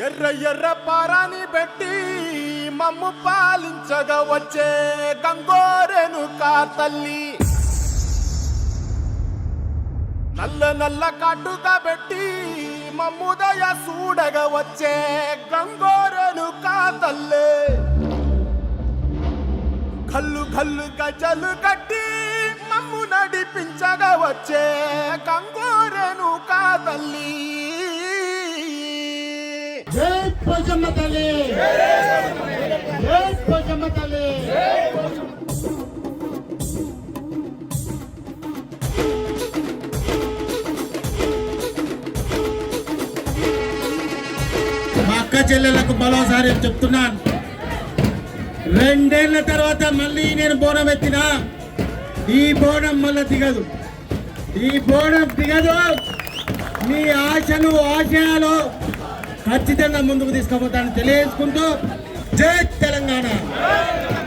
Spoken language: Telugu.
ఎర్ర ఎర్ర పారాని పెట్టి మమ్ము పాలించగా వచ్చే గంగోరెను కా తల్లి, నల్ల నల్ల కాటుగా పెట్టి మమ్ముదయ చూడగా వచ్చే గంగోరెను కా తల్లి, కల్లు కల్లు గజలు కట్టి మమ్ము నడిపించగా వచ్చే గంగోరెను కా తల్లి. జై పోచమ్మ తల్లి, జై పోచమ్మ తల్లి. మా అక్క చెల్లెలకు మరోసారి చెప్తున్నాను, 2 ఏళ్ల తర్వాత మళ్ళీ నేను బోనం ఎత్తినా ఈ బోనం మళ్ళీ దిగదు, ఈ బోనం దిగదు. మీ ఆశలు ఆశయాలు ఖచ్చితంగా ముందుకు తీసుకుపోతానని తెలియజేసుకుంటూ జై తెలంగాణ.